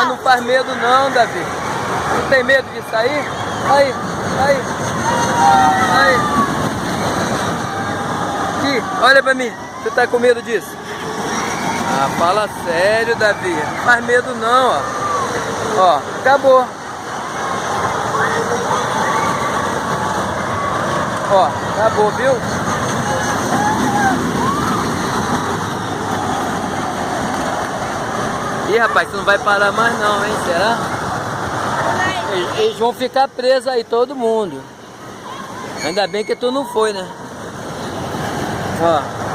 não faz medo não, Davi. Não tem medo de sair? Aí. Aqui, olha pra mim. Você tá com medo disso? Ah, fala sério, Davi. Não faz medo não, ó. Ó, acabou. Ó, acabou, viu? Ih, rapaz, você não vai parar mais não, hein? Será? Eles vão ficar presos aí, todo mundo. Ainda bem que tu não foi, né? Ó.